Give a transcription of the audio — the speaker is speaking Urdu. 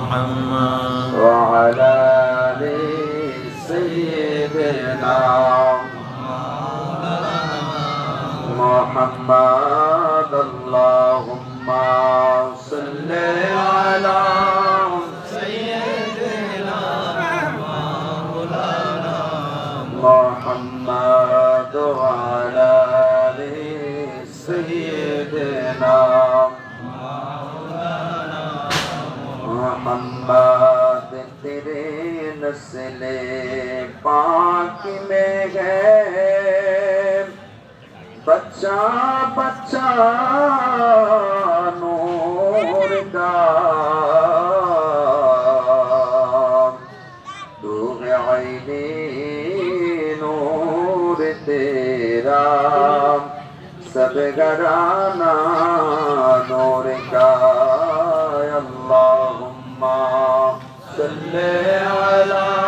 محمد وعلى آل سيدنا محمد اللهم صل على سيدنا مولانا محمد وعلى آل سيدنا محمد تیرے نسل پاک میں ہے بچہ بچہ نور کا تو ہے عینی نور تیرا سب گھرانہ نور کا اللہم صلی علی